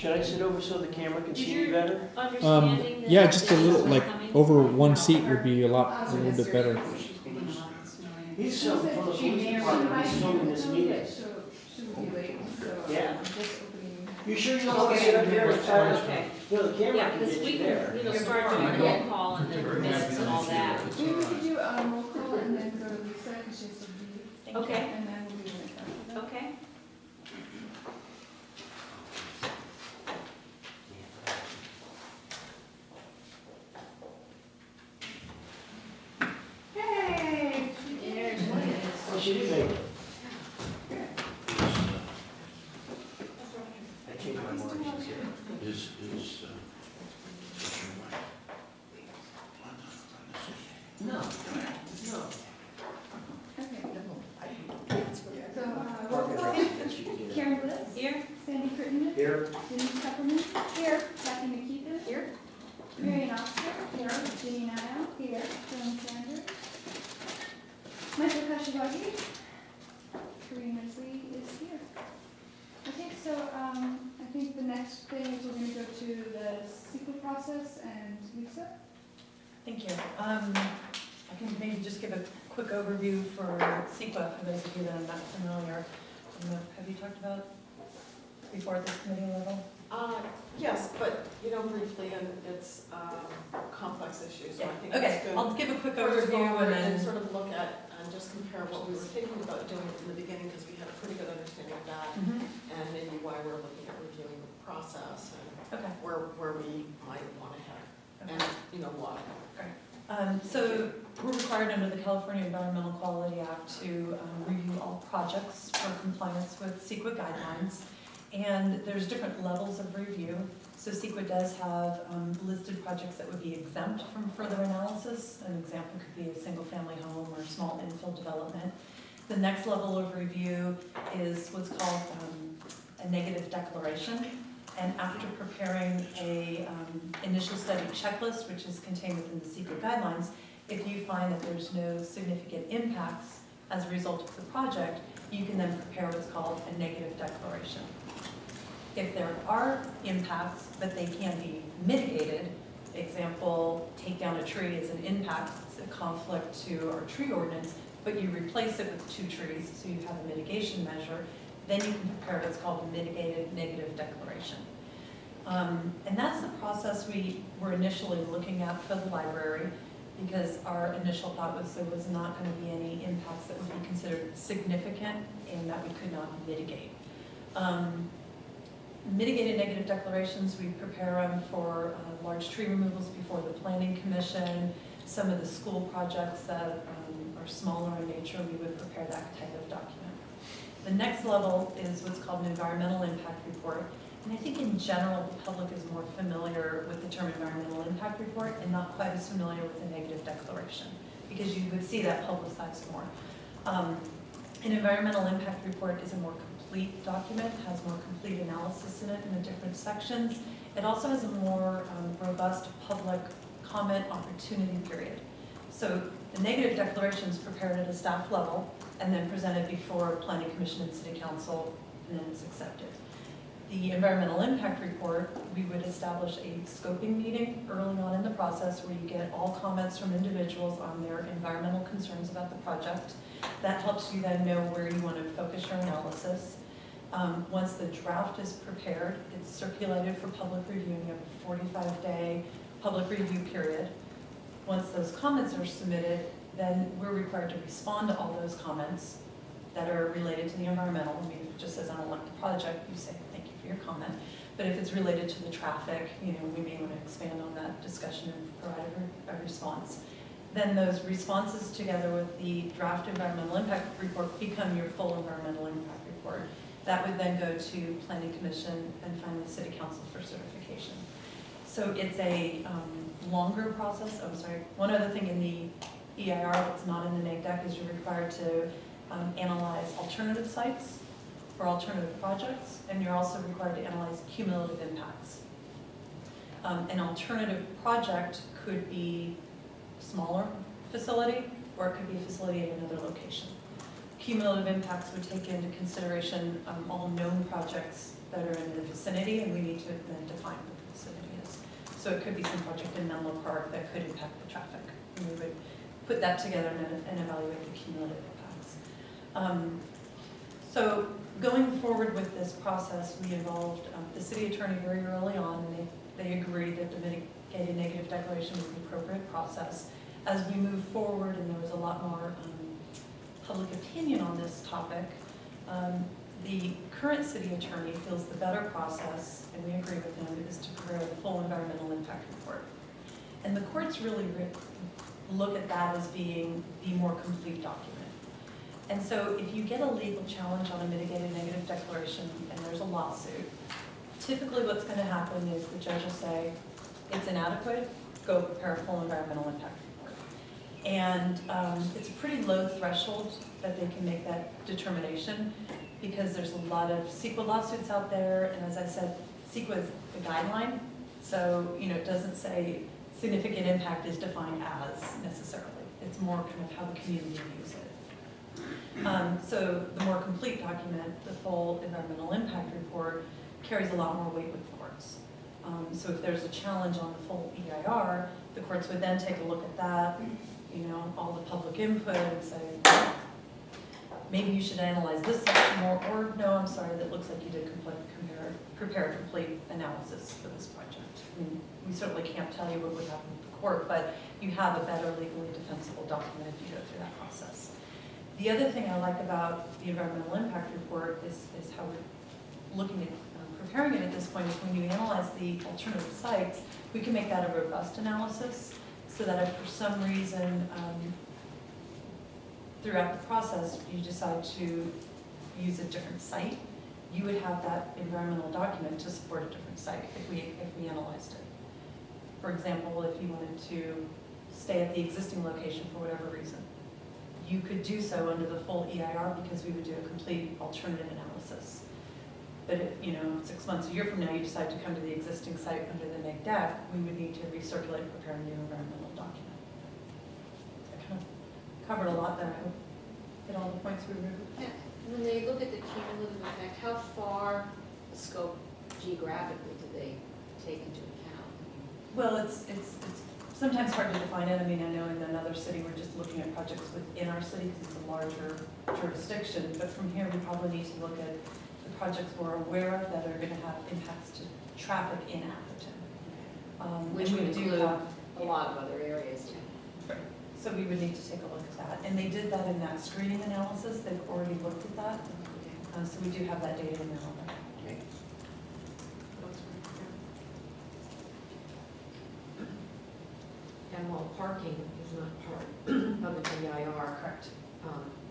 Should I sit over so the camera can see me better? Understanding that Yeah, just a this little, is like, coming? over one seat would be a little bit better. He's from the police department, he's filming this meeting. She'll be late, so Yeah. I'm just opening. You sure you don't want to sit up there and try Okay. to, no, the camera Yeah, can because get we you can, there. start doing roll call and then minutes and all that. We could do roll call and then go to Lisa, because she has to leave, Okay, and then we'll do it after that. okay. Hey! There she Oh, is. she did make it. I changed my mind, she's here. Is No, no. Okay. So, roll call, Karen Bliss, Here? Sandy Crittenden, Here, Denise Peppermint. Here. Kathy McKeithen. Here. Marion Oxford. Here. Jeannie Nile. Here. Joan Sanders. Michael Kashiwagi. Karina Lee is here. Okay, so, I think the next thing is we're gonna go to the CEQA process and Lisa. Thank you. I can maybe just give a quick overview for CEQA, for those of you that are not familiar. Have you talked about before at this committee level? Yes, but, briefly, and it's complex issues, so I think Okay, it's good. I'll give a quick First overview forward and and then, sort of look at, and just compare what we were thinking about doing in the beginning, because we had a pretty good understanding of that, Mhm. and maybe why we're looking at reviewing the process, and okay. where we might want to head, and, why. So we're required under the California Environmental Quality Act to review all projects for compliance with CEQA guidelines. And there's different levels of review. So CEQA does have listed projects that would be exempt from further analysis. An example could be a single-family home or small infill development. The next level of review is what's called a negative declaration. And after preparing a initial study checklist, which is contained within the CEQA guidelines, if you find that there's no significant impacts as a result of the project, you can then prepare what's called a negative declaration. If there are impacts, but they can be mitigated, example, take down a tree is an impact, it's a conflict to our tree ordinance, but you replace it with 2 trees, so you have a mitigation measure, then you can prepare what's called a mitigated negative declaration. And that's the process we were initially looking at for the library, because our initial thought was there was not going to be any impacts that would be considered significant and that we could not mitigate. Mitigated negative declarations, we prepare them for large tree removals before the Planning Commission. Some of the school projects that are smaller in nature, we would prepare that type of document. The next level is what's called an environmental impact report. And I think in general, the public is more familiar with the term environmental impact report and not quite as familiar with the negative declaration, because you would see that publicized more. An environmental impact report is a more complete document, has more complete analysis in it in the different sections. It also has a more robust public comment opportunity period. So the negative declaration is prepared at a staff level and then presented before Planning Commission and City Council, and then it's accepted. The environmental impact report, we would establish a scoping meeting early on in the process where you get all comments from individuals on their environmental concerns about the project. That helps you then know where you want to focus your analysis. Once the draft is prepared, it's circulated for public review, and you have a 45-day public review period. Once those comments are submitted, then we're required to respond to all those comments that are related to the environmental. I mean, if it just says, I don't like the project, you say, thank you for your comment. But if it's related to the traffic, we may want to expand on that discussion and provide a response. Then those responses together with the draft environmental impact report become your full environmental impact report. That would then go to Planning Commission and finally City Council for certification. So it's a longer process. Oh, sorry. One other thing in the EIR that's not in the neg deck is you're required to analyze alternative sites for alternative projects, and you're also required to analyze cumulative impacts. An alternative project could be a smaller facility, or it could be a facility at another location. Cumulative impacts would take into consideration all known projects that are in the vicinity, and we need to then define what the vicinity is. So it could be some project in Menlo Park that could impact the traffic, and we would put that together and evaluate the cumulative impacts. So going forward with this process, we involved the city attorney very early on, and they agreed that the mitigated negative declaration was the appropriate process. As we moved forward, and there was a lot more public opinion on this topic, the current city attorney feels the better process, and we agree with him, is to prepare the full environmental impact report. And the courts really look at that as being the more complete document. And so if you get a legal challenge on a mitigated negative declaration and there's a lawsuit, typically what's going to happen is the judge will say, it's inadequate, go prepare a full environmental impact report. And it's a pretty low threshold that they can make that determination, because there's a lot of CEQA lawsuits out there, and as I said, CEQA is the guideline, so it doesn't say significant impact is defined as necessarily. It's more kind of how the community views it. So the more complete document, the full environmental impact report, carries a lot more weight with the courts. So if there's a challenge on the full EIR, the courts would then take a look at that, all the public input, and say, maybe you should analyze this section more, or no, I'm sorry, that looks like you did prepare a complete analysis for this project. I mean, we certainly can't tell you what would happen with the court, but you have a better legally defensible document if you go through that process. The other thing I like about the environmental impact report is how we're looking at preparing it at this point is when you analyze the alternative sites, we can make that a robust analysis, so that if for some reason throughout the process you decide to use a different site, you would have that environmental document to support a different site if we analyzed it. For example, if you wanted to stay at the existing location for whatever reason, you could do so under the full EIR, because we would do a complete alternative analysis. But if, 6 months, a year from now, you decide to come to the existing site under the neg deck, we would need to recirculate, prepare a new environmental document. I kind of covered a lot there. I hope hit all the points we were. Yeah. When they look at the cumulative effect, how far the scope geographically do they take into account? Well, it's sometimes hard to define it. I mean, I know in another city, we're just looking at projects within our city because it's a larger jurisdiction. But from here, we probably need to look at the projects we're aware of that are going to have impacts to traffic in Atherton. Which and would we do include have a lot of other areas too. Right. So we would need to take a look at that. And they did that in that screening analysis. They've already looked at that. So we do have that data in there already. And while parking is not part of the EIR, Correct.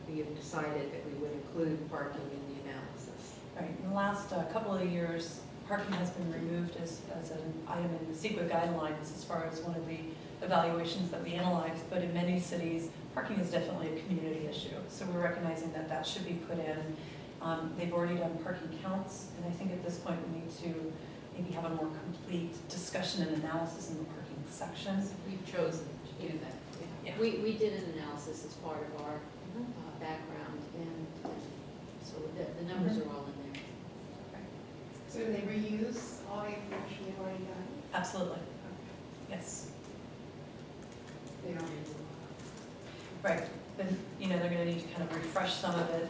We have decided that we would include parking in the analysis. Right. In the last couple of years, parking has been removed as an item in the CEQA guidelines as far as one of the evaluations that we analyzed. But in many cities, parking is definitely a community issue. So we're recognizing that that should be put in. They've already done parking counts, and I think at this point we need to maybe have a more complete discussion and analysis in the parking section. We've chosen to do that. Yeah. We did an analysis as part of our background, and so the numbers are all in there. So do they reuse all the information they've already done? Absolutely. Yes. They don't redo Right. Then, they're going to need to kind of refresh some of it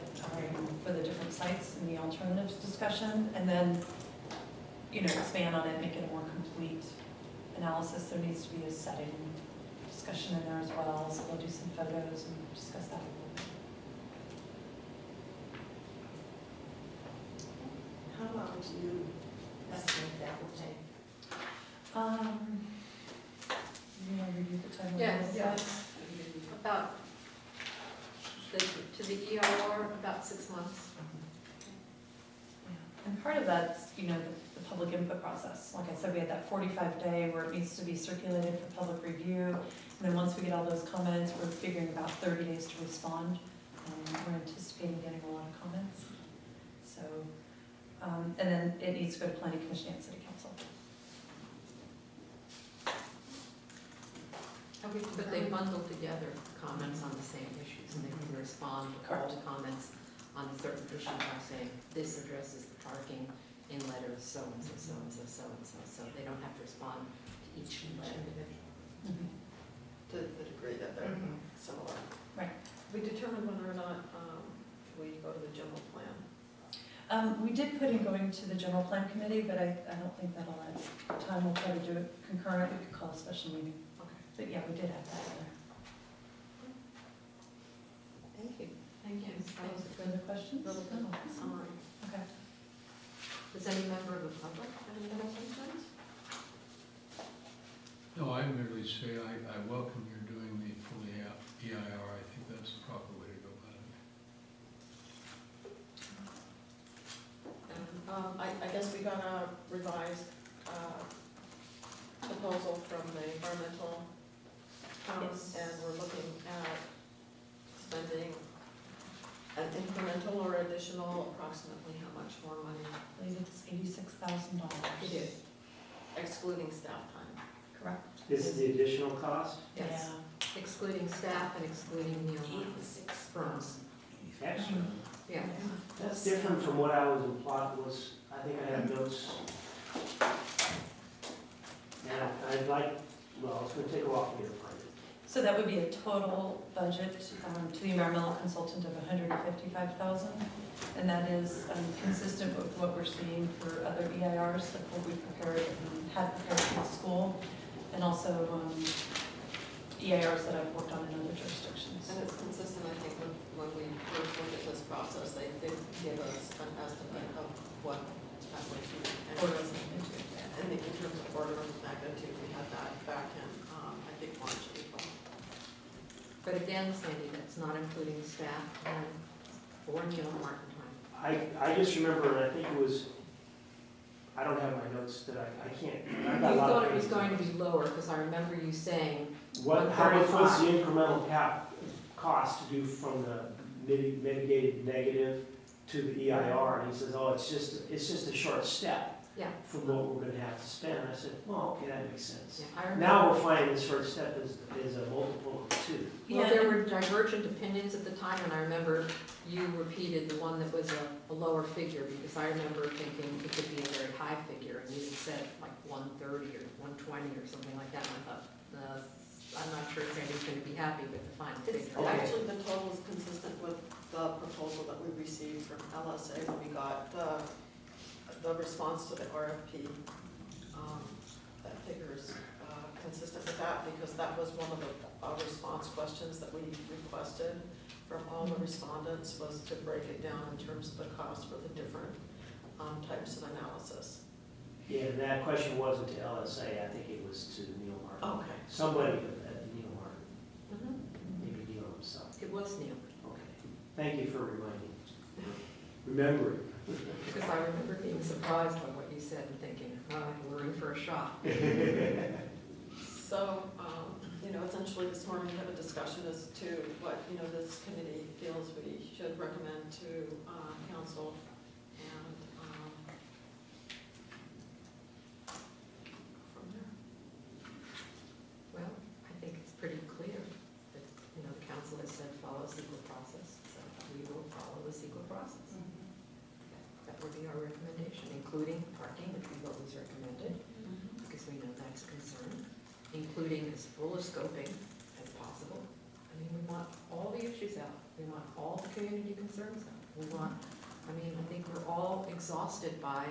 for the different sites in the alternatives discussion, and then, expand on it, make it a more complete analysis. There needs to be a setting discussion in there as well, so we'll do some photos and discuss that a little bit. How long do you estimate that will take? You want to review the timeline? Yes. Yes. About, to the EIR, about 6 months. And part of that's, the public input process. Like I said, we had that 45-day where it needs to be circulated for public review. And then once we get all those comments, we're figuring about 30 days to respond. We're anticipating getting a lot of comments. So, and then it needs to go to Planning Commission and City Council. But they bundle together comments on the same issues, and they can respond to all the comments on a certain issue by saying, this addresses the parking, in letters, so-and-so, so-and-so, so-and-so, so they don't have to respond to each letter. To the degree that they're similar. Right. We determined whether or not we go to the general plan. We did put in going to the general plan committee, but I don't think that'll add time. We'll try to do it concurrent. We could call a special meeting. Okay. But yeah, we did have that in there. Thank you. Thank you. That was a Further questions? little bit of No. summary. Okay. Does any member of the public have any other concerns? No, I merely say I welcome your doing the full EIR. I think that's the proper way to go about it. I guess we got a revised proposal from the environmental Yes. and we're looking at spending an incremental or additional approximately how much more money, I believe it's $86,000. It is. excluding staff time. Correct. This is the additional cost? Yes, excluding staff and excluding firms. Excellent. Yeah. That's different from what I was implied was, I think I have notes. And I'd like, well, it's gonna take a while for me to find it. So that would be a total budget to the environmental consultant of $155,000. And that is consistent with what we're seeing for other EIRs, like what we prepared and had prepared for the school. And also EIRs that I've worked on in other jurisdictions. And it's consistent, I think, when we first looked at this process, they did give us an estimate of what that would be. And in terms of order of magnitude, we had that back in, I think, March, April. But again, Sandy, that's not including staff and or Neil Martin time. I just remember, and I think it was, I don't have my notes that I can't. I've You got a lot of thought it was pages. going to be lower, because I remember you saying, How much was the incremental cost to do from the mitigated negative to the EIR? And he says, oh, it's just a short step yeah, from what we're gonna have to spend. I said, well, okay, that makes sense. yeah, I remember. Now we're finding the short step is a multiple of 2. Well, there were divergent opinions at the time, and I remember you repeated the one that was a lower figure, because I remember thinking it could be a very high figure, and you had said like 130 or 120 or something like that, and I thought, I'm not sure Sandy's gonna be happy with the final It's figure. actually, the total is consistent with the proposal that we received from LSA when we got the response to the RFP. That figure is consistent with that, because that was one of the response questions that we requested from all the respondents, was to break it down in terms of the cost for the different types of analysis. Yeah, and that question wasn't to LSA, I think it was to Neil Martin. Okay. Somebody at Neil Martin, Mhm. maybe Neil himself. It was Neil, Okay, thank you for remembering. because I remember being surprised by what you said and thinking, well, we're in for a shock. So, essentially this morning we have a discussion as to what, this committee feels we should recommend to council, and from there. Well, I think it's pretty clear that, the council has said follow CEQA process, so we will follow the CEQA process. That would be our recommendation, including parking, which we've always recommended, because we know that's a concern, including as full a scoping as possible. I mean, we want all the issues out, we want all the community concerns out. We want, I think we're all exhausted by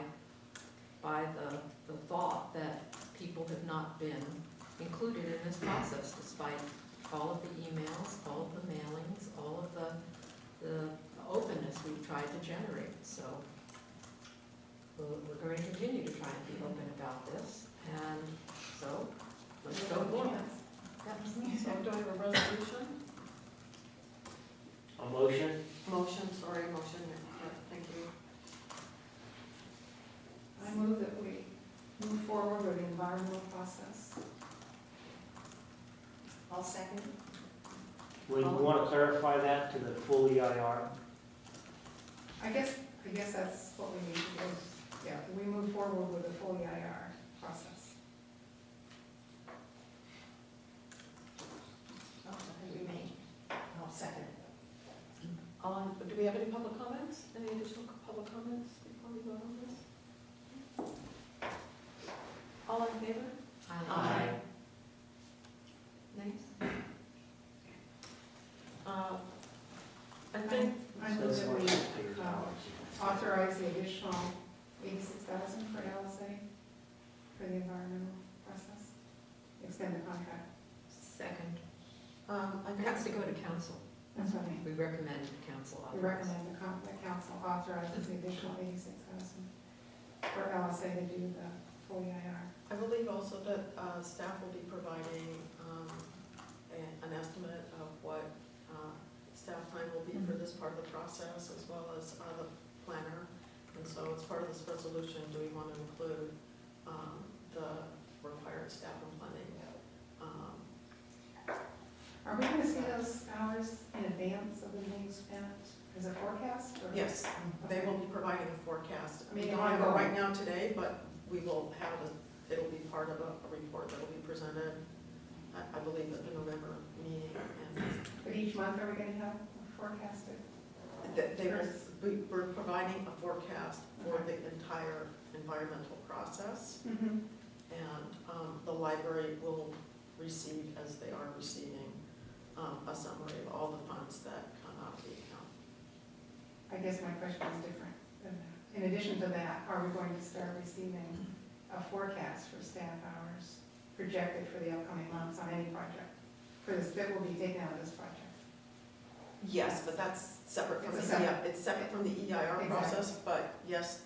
the thought that people have not been included in this process, despite all of the emails, all of the mailings, all of the openness we've tried to generate. So we're going to continue to try and be open about this, and so let's go forward. So do I have a resolution? A motion? Motion, yeah, thank you. I move that we move forward with the environmental process. I'll second. We want to clarify that to the full EIR. I guess that's what we need to do. Yeah, we move forward with the full EIR process. We may. I'll second. Do we have any public comments? Any additional public comments before we vote on this? All in favor? Aye. Nice. I think, I move that we authorize the additional 86,000 for LSA for the environmental process, extend the contract. Second. I It has to go to council. That's what I mean. We recommend the council We authorize. recommend the council authorizes the additional 86,000 for LSA to do the full EIR. I believe also that staff will be providing an estimate of what staff time will be for this part of the process, as well as the planner. And so as part of this resolution, do we want to include the required staff and planning? Are we going to see those hours in advance of them being spent as a forecast? Or? Yes, they will be providing a forecast. We Maybe don't have it ongoing. right now today, but we will have it'll be part of a report that will be presented, I believe, at the November meeting. And But each month, are we going to have forecasted? we're providing a forecast for the entire environmental process, Mm-hmm. and the library will receive, as they are receiving, a summary of all the funds that come out of the account. I guess my question is different than that. In addition to that, are we going to start receiving a forecast for staff hours projected for the upcoming months on any project? For this, that will be taken out of this project? Yes, but that's separate from It's the, a separate- it's separate from the EIR Exactly. process, but yes,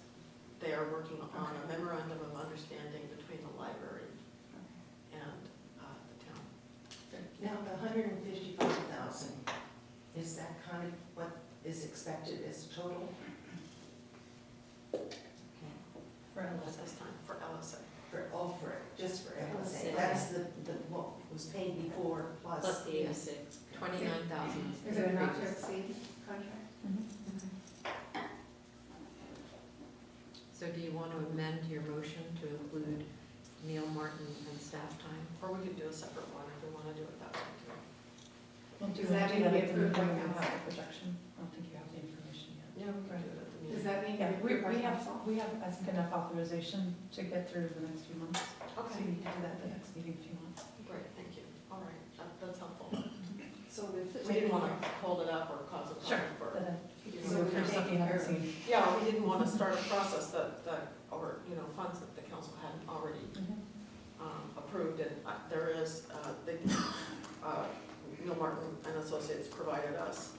they are working on a Okay. memorandum of understanding between the library and the town. Now, the 155,000, is that kind of what is expected as a total? Okay. For At LSA. this time, for LSA. For it, just for LSA, LSA. that's the, what was paid before plus. Plus the 86, 29,000. Is it a not to exceed contract? So do you want to amend your motion to include Neil Martin and staff time? Or we could do a separate one if we want to do it that way too. Well, do you Does want that to need do to be that at the approved by meeting? You council? have the projection. I don't think you have the information yet. Yeah, we can do it at the meeting. Does that mean Yeah, to be we approved by have, council? we have, I think, enough authorization to get through the next few months. So Okay, you can do that at the next meeting if you want. great, thank you. All right, that's helpful. So if. We didn't want to hold it up or cause a problem for. But then, you So know, we're there's something you haven't seen. Yeah, we didn't want to start a process or, funds that the council hadn't already approved, and there is, Neil Martin and Associates provided us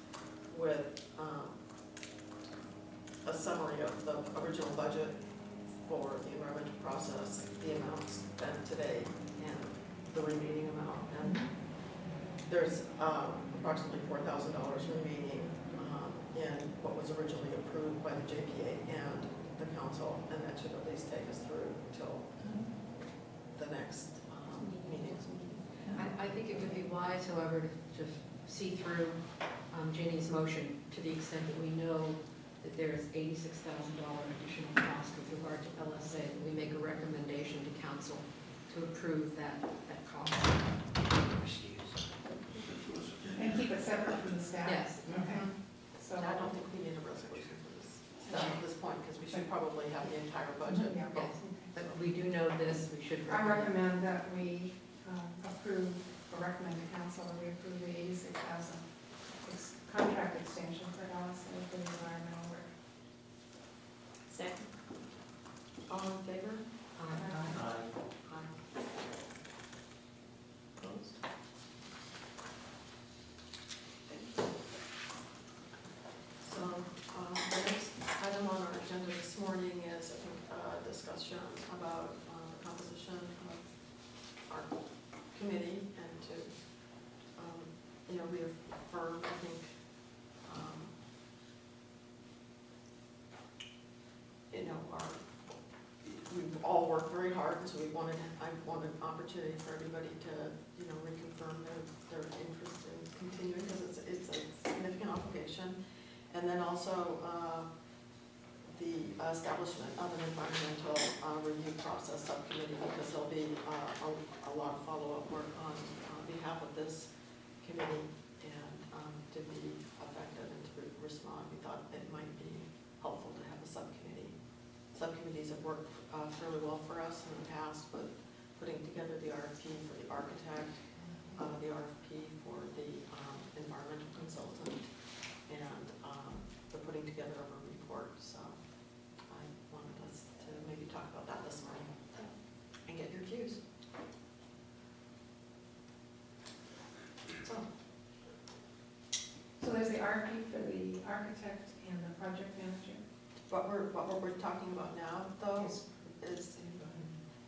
with a summary of the original budget for the environmental process, the amounts spent today, and the remaining amount. And there's approximately $4,000 remaining in what was originally approved by the JPA and the council, and that should at least take us through till the next meeting. I think it would be wise, however, to see through Ginny's motion to the extent that we know that there is $86,000 additional cost with regard to LSA, that we make a recommendation to council to approve that cost. And keep it separate from the staff? Yes. Okay. So, I don't think we need a resolution for this stuff at this point, because we should probably have the entire budget. Yeah. Yes, but we do know this, we should I recommend. recommend that we approve, or recommend to council that we approve the 86,000 contract extension for LSA for the environmental work. Second. All in favor? Aye. Aye. Opposed? Thank you. So, the next item on our agenda this morning is, I think, a discussion about the composition of our committee and to, reaffirm, I think, we've all worked very hard, and so I wanted an opportunity for everybody to, reconfirm their interest in continuing, because it's a significant obligation. And then also, the establishment of an environmental review process subcommittee, because there'll be a lot of follow-up work on behalf of this committee, and to be effective and to respond, we thought it might be helpful to have a subcommittee. Subcommittees have worked fairly well for us in the past, but putting together the RFP for the architect, the RFP for the environmental consultant, and the putting together of a report. So I wanted us to maybe talk about that this morning and get your views. So, So there's the RFP for the architect and the project manager. what we're talking about now, though, is,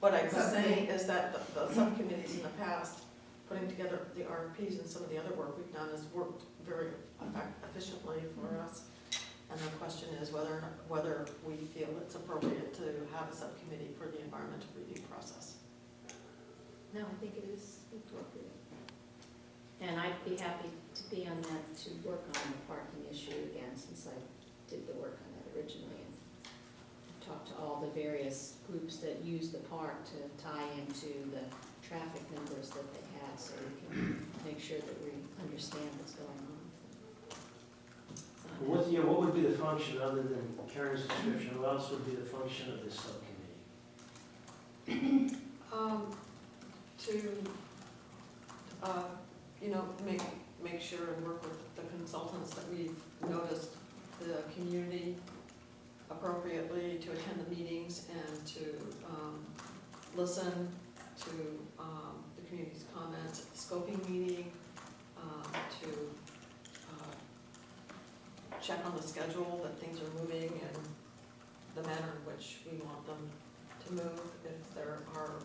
what I was saying is that the subcommittees in the past, putting together the RFPs and some of the other work we've done has worked very efficiently for us. And the question is whether we feel it's appropriate to have a subcommittee for the environmental review process. No, I think it is appropriate. And I'd be happy to be on that, to work on the parking issue again, since I did the work on that originally. And talked to all the various groups that use the park to tie into the traffic numbers that they have, so we can make sure that we understand what's going on. What would be the function, other than Karen's description, what else would be the function of this subcommittee? To, make sure and work with the consultants that we've noticed the community appropriately, to attend the meetings and to listen to the community's comments at the scoping meeting, to check on the schedule, that things are moving and the manner in which we want them to move. If there are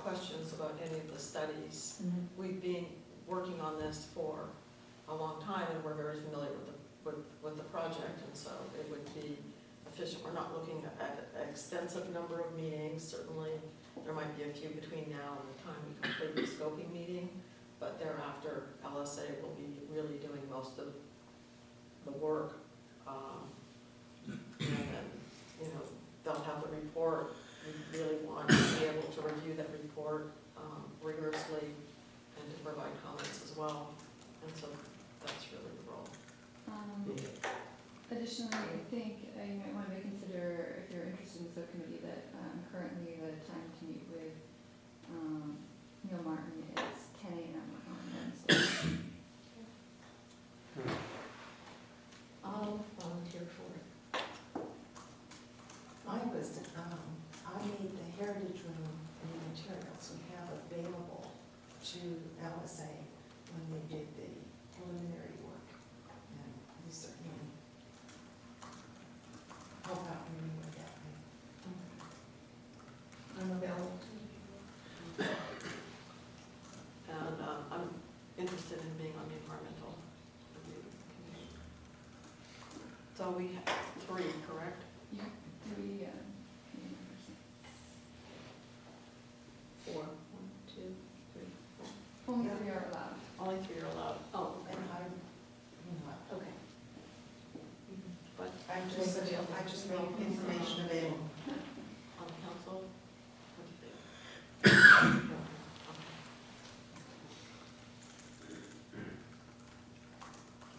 questions about any of the studies, we've been working on this for a long time and we're very familiar with the project, and so it would be efficient. We're not looking at an extensive number of meetings. Certainly there might be a few between now and the time we complete the scoping meeting, but thereafter LSA will be really doing most of the work. And then, they'll have the report. We really want to be able to review that report rigorously and to provide comments as well. And so that's really the role. Additionally, I think you might want to consider, if you're interested in the subcommittee, that currently the time to meet with Neil Martin is 10 a.m. on Wednesday. I'll volunteer for it. I made the Heritage Room and the materials we have available to LSA when they did the preliminary work. And we certainly help out when we were that way. I'm available. And I'm interested in being on the environmental review committee. So we have 3, correct? Yeah, 3 committee members. 4, 1, 2, 3, 4. Only 3 are allowed. Only 3 are allowed. Oh, And okay. But I just made information available. on the council, what do you think?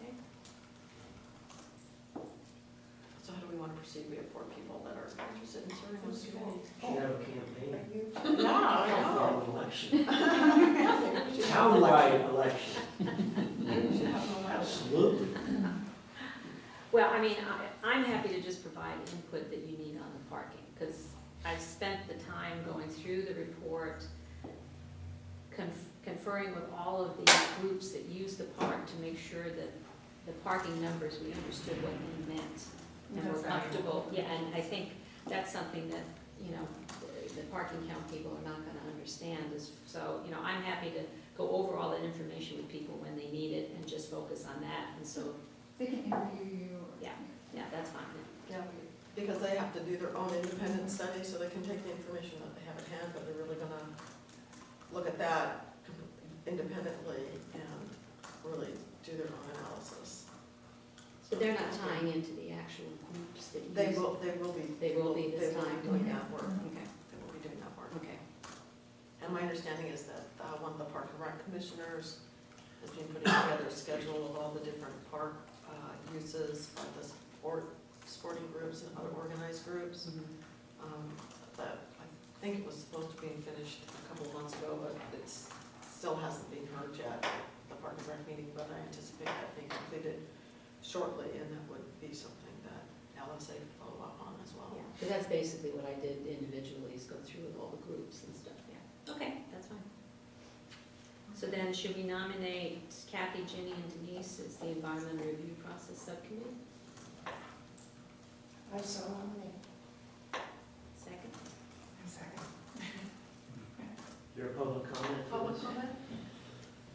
Okay. So how do we want to proceed? We have 4 people that are interested in serving on this committee. Should have a campaign. Yeah, I know. Election. Townwide election. We should have no less. Absolutely. Well, I mean, I'm happy to just provide input that you need on the parking, because I've spent the time going through the report, conferring with all of the groups that use the park to make sure that the parking numbers, we understood what they meant. And we're comfortable, yeah, and I think that's something that, the parking count people are not gonna understand is, so, I'm happy to go over all that information with people when they need it and just focus on that, and so, They can interview you. Or, yeah, that's fine. Yeah, because they have to do their own independent study, so they can take the information that they have at hand, but they're really gonna look at that independently and really do their own analysis. But they're not tying into the actual groups that use. They will be. They will be this time. doing that work. Okay, They will be doing that work. okay. And my understanding is that one of the Park and Rec commissioners has been putting together a schedule of all the different park uses by the sporting groups and other organized groups. That think it was supposed to be finished a couple of months ago, but it's, still hasn't been heard yet at the Park and Rec meeting, but I anticipate that being completed shortly, and that would be something that LSA could follow up on as well. Yeah, but that's basically what I did individually, is go through with all the groups and stuff, yeah. Okay, that's fine. So then, should we nominate Kathy, Ginny, and Denise as the Environmental Review Process Subcommittee? I so nominate. Second? A second. Your public comment? Public comment?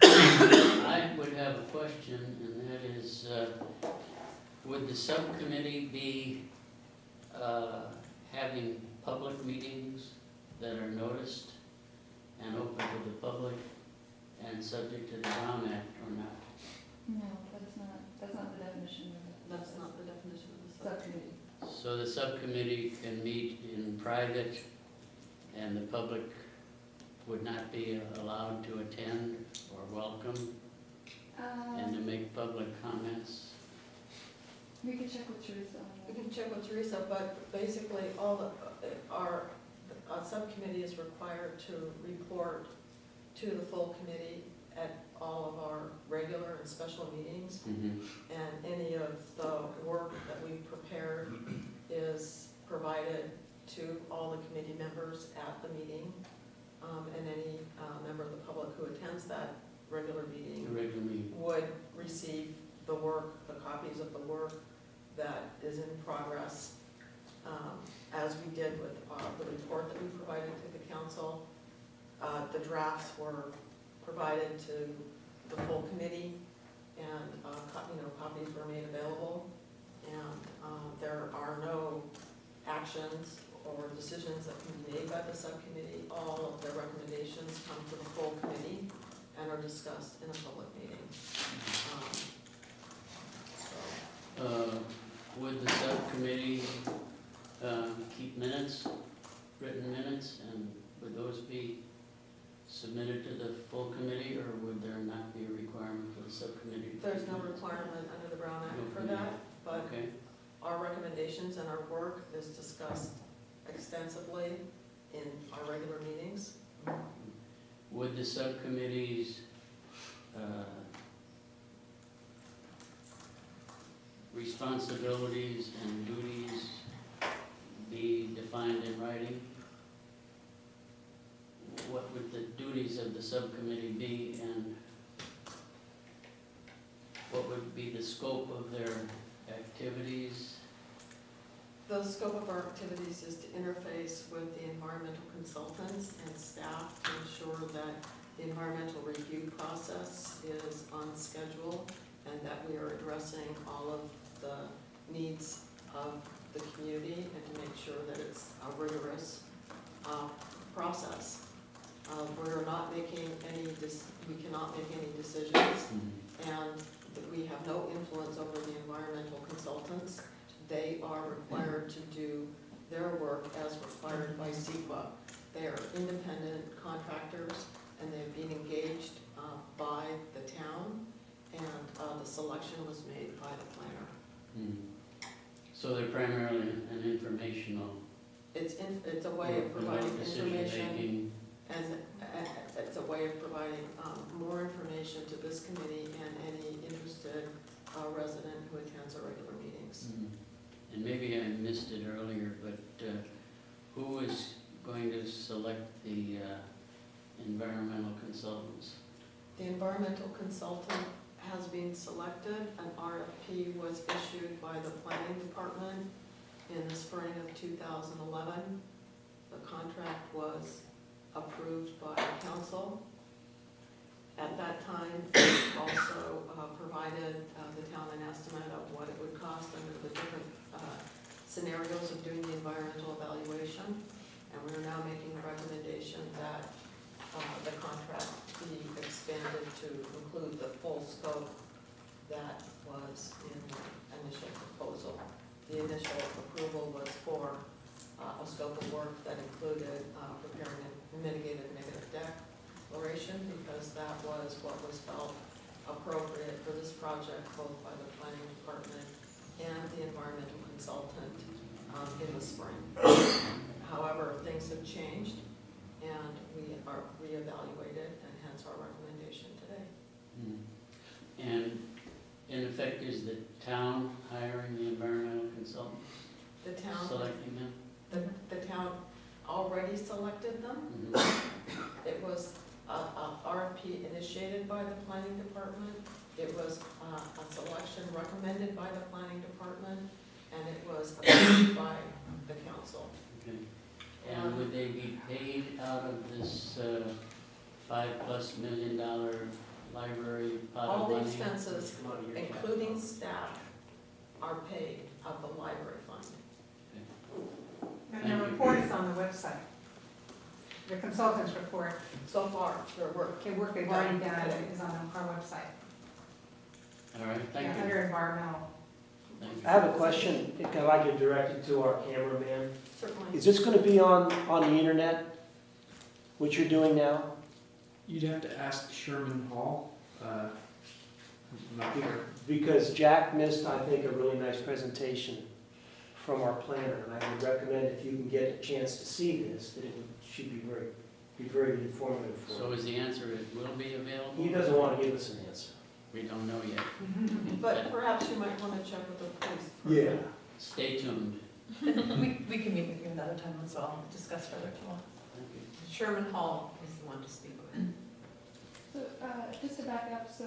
I would have a question, and that is, would the subcommittee be having public meetings that are noticed and open to the public and subject to the Brown Act or not? No, that's not the definition of That's not the definition of the subcommittee. subcommittee. So the subcommittee can meet in private and the public would not be allowed to attend or welcome and to make public comments? We could check with Teresa on We that. can check with Teresa, but basically, all our subcommittee is required to report to the full committee at all of our regular and special meetings. Mm-hmm. And any of the work that we've prepared is provided to all the committee members at the meeting. And any member of the public who attends that regular meeting The regular meeting. would receive the work, the copies of the work that is in progress, as we did with the report that we provided to the council. The drafts were provided to the full committee, and copies were made available. And there are no actions or decisions that can be made by the subcommittee. All of their recommendations come to the full committee and are discussed in a public meeting. Would the subcommittee keep minutes, written minutes, and would those be submitted to the full committee, or would there not be a requirement for the subcommittee? There's no requirement under the Brown Act for No. that, but Okay, our recommendations and our work is discussed extensively in our regular meetings. would the subcommittee's responsibilities and duties be defined in writing? What would the duties of the subcommittee be, and what would be the scope of their activities? The scope of our activities is to interface with the environmental consultants and staff to ensure that the environmental review process is on schedule and that we are addressing all of the needs of the community and to make sure that it's a rigorous process. We're not making we cannot make any decisions, and we have no influence over the environmental consultants. They are required to do their work as required by CEQA. They are independent contractors, and they've been engaged by the town, and the selection was made by the planner. So they're primarily an informational. It's a way of providing information, Decision-making. and it's a way of providing more information to this committee and any interested resident who attends our regular meetings. And maybe I missed it earlier, but who is going to select the environmental consultants? The environmental consultant has been selected. An RFP was issued by the planning department in the spring of 2011. The contract was approved by council. At that time, we also provided the town an estimate of what it would cost under the different scenarios of doing the environmental evaluation. And we are now making a recommendation that the contract be expanded to include the full scope that was in the initial proposal. The initial approval was for a scope of work that included preparing a mitigated negative declaration, because that was what was felt appropriate for this project, both by the planning department and the environmental consultant in the spring. However, things have changed, and we are reevaluated, and hence our recommendation today. And in effect, is the town hiring the environmental consultant, The town, selecting them? the town already selected them. Mhm. It was a RFP initiated by the planning department. It was a selection recommended by the planning department, and it was approved by the council. Okay. And would they be paid out of this $5+ million library pot All of the money? expenses, Come out of your cap. including staff, are paid of the library fund. And the report is on the website. The consultant's report, So far, their work. the work they've already done is on our website. All right, Yeah, thank you. under environmental. Thank you. I have a question, I'd like to direct it to our cameraman. Certainly. Is this gonna be on the internet, what you're doing now? You'd have to ask Sherman Hall. I'm not sure. Because Jack missed, I think, a really nice presentation from our planner, and I would recommend if you can get a chance to see this, that should be very informative for So you. is the answer it will be available? He doesn't want to give us an answer. We don't know yet. But perhaps you might want to check with the police. Yeah. Stay tuned. We can meet with you another time as well, discuss further if you want. Thank you. Sherman Hall is the one to speak with. So, just to back up, so,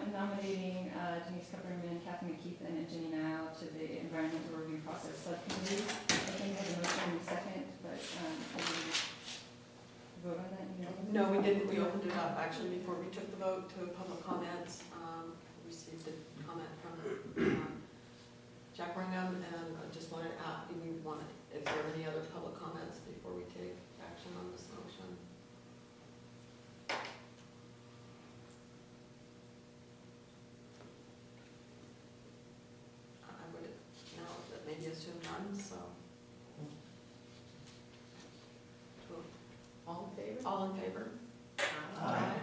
in nominating Denise Kupperman, Kathy McKeithen, and Jenny Nile to the environmental review process subcommittee, I think I have a motion in a second, but, did we vote on that? No, we didn't, we opened it up, actually, before we took the vote to public comments. Received a comment from Jack Ringham, and I just wanted to ask, if there are any other public comments before we take action on this motion. I would now that maybe assume none, so. All in favor? All in favor? Aye.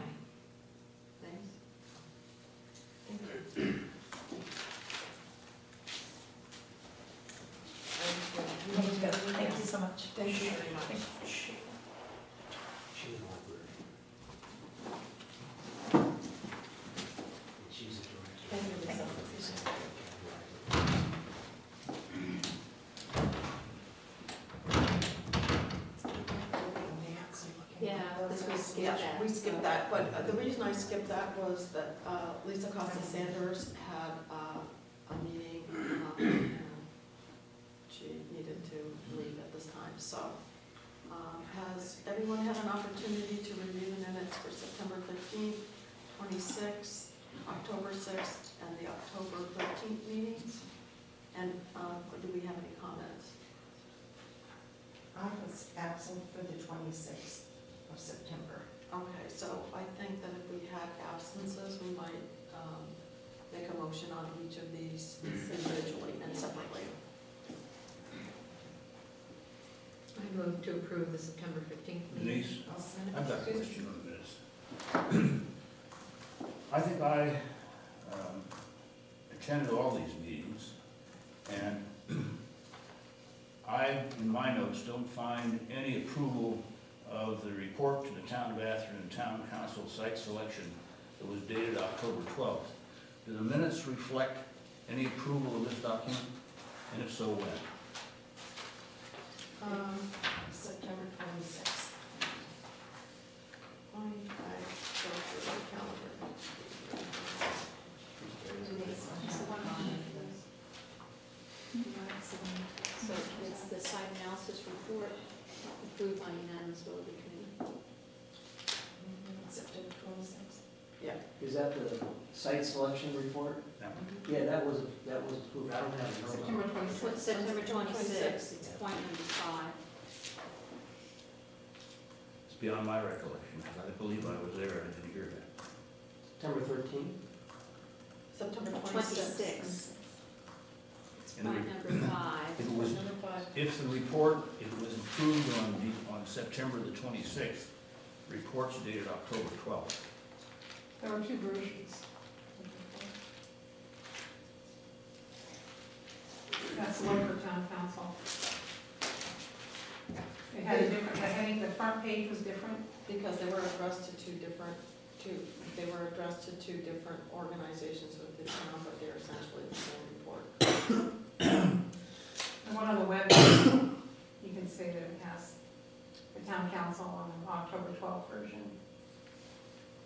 Thanks. Thank you so much. Thank you very much. She's a librarian. She's a director. Thank you, Lisa. Yeah, because we skipped Yeah, that. we skipped that, but the reason I skipped that was that Lisa Costa Sanders had a meeting, and she needed to leave at this time, so. Has everyone had an opportunity to review the minutes for September 15th, 26th, October 6th, and the October 13th meetings? And do we have any comments? I was absent for the 26th of September. Okay, so I think that if we had absences, we might make a motion on each of these individually and separately. I move to approve the September 15th meeting. Denise, I'll send it. I've got a question on this. I think I attended all these meetings, and I, in my notes, don't find any approval of the report to the Town of Atherton Town Council site selection that was dated October 12th. Do the minutes reflect any approval of this document, and if so, when? September 26th. I go through the calendar. So it's the site analysis report approved by unanimous vote of the committee. September 26th. Is that the site selection report? No. Yeah, that was approved, I don't have it. September 26th. September 26th, it's point number 5. It's beyond my recollection, because I believe I was there and I didn't hear that. September 13th? September 26th. 26. It's And point number 5. It was, Number 5. if the report, if it was approved on September the 26th, reports dated October 12th. There were two versions. That's the one for town council. It had a different, the heading, the front page was different. Because they were addressed to they were addressed to two different organizations within the town, but they're essentially the same report. The one on the web, you can see that it has the town council on the October 12th version.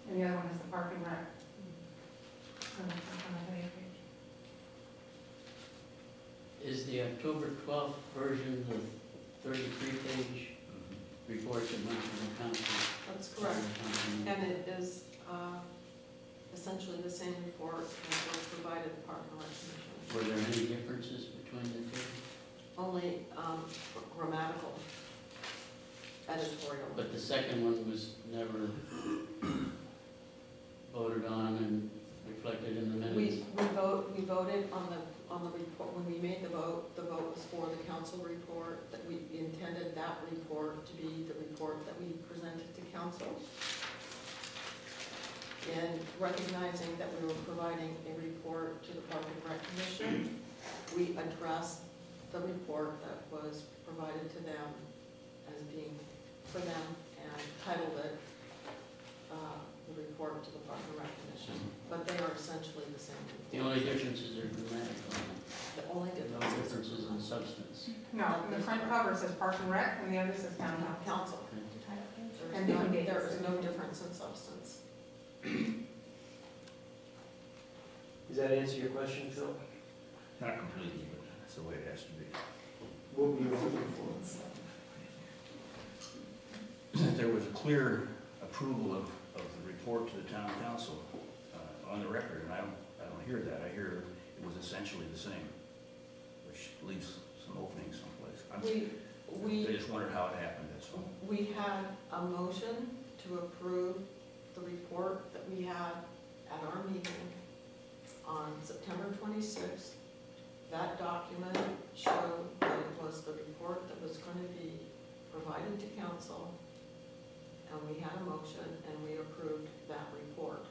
And the other one is the park and rec. On the heading page. Is the October 12th version the 33-page report that went to the council? That's correct. And it is essentially the same report as was provided the Park and Rec Commission. Were there any differences between the two? Only grammatical, editorial. But the second one was never voted on and reflected in the minutes? We voted on the report, when we made the vote was for the council report, that we intended that report to be the report that we presented to council. And recognizing that we were providing a report to the Park and Rec Commission, we addressed the report that was provided to them as being for them and titled it the report to the Park and Rec Commission. But they are essentially the same report. The only differences are grammatical, The only no differences in substance. No, and the front cover says park and rec, and the other says town council. council. And There different dates. is no difference in substance. Does that answer your question, Phil? Not completely, but that's the way it has to be. What were you looking for? That there was a clear approval of the report to the town council on the record, and I don't hear that. I hear it was essentially the same, which leaves some openings someplace. I just wondered how it happened, that's all. We had a motion to approve the report that we had at our meeting on September 26th. That document showed that it was the report that was going to be provided to council, and we had a motion and we approved that report.